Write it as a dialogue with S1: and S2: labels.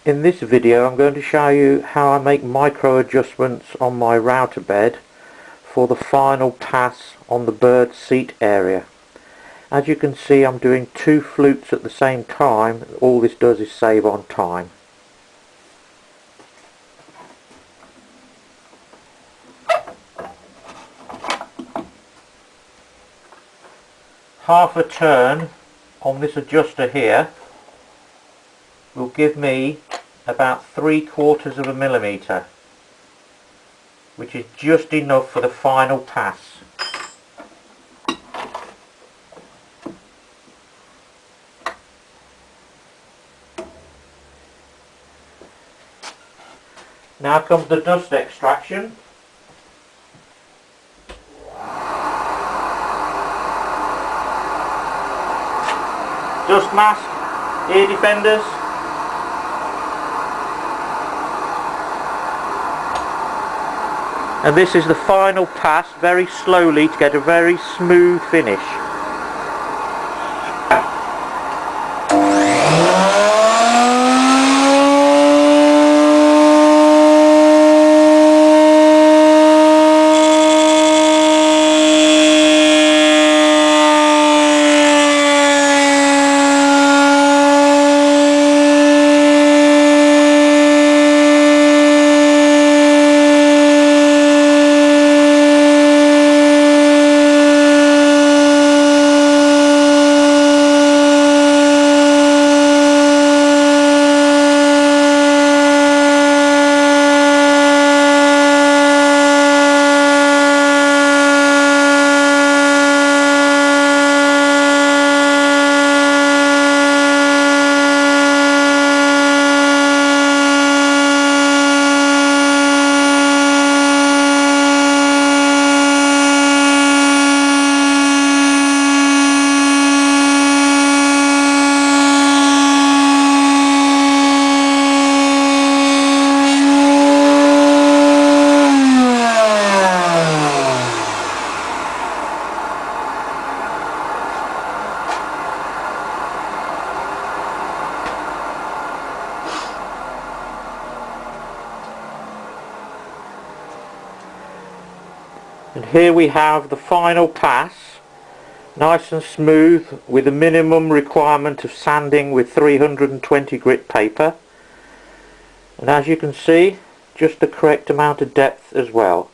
S1: In this video I'm going to show you how I make micro adjustments on my router bed for the final pass on the bird seat area. As you can see, I'm doing two flutes at the same time. All this does is save on time. Half a turn on this adjuster here will give me about 3/4 of a millimetre, which is just enough for the final pass. Now comes the dust extraction. Dust mask, ear defenders. And this is the final pass, very slowly, to get a very smooth finish. And here we have the final pass, nice and smooth, with a minimum requirement of sanding with 320 grit paper, and as you can see, just the correct amount of depth as well.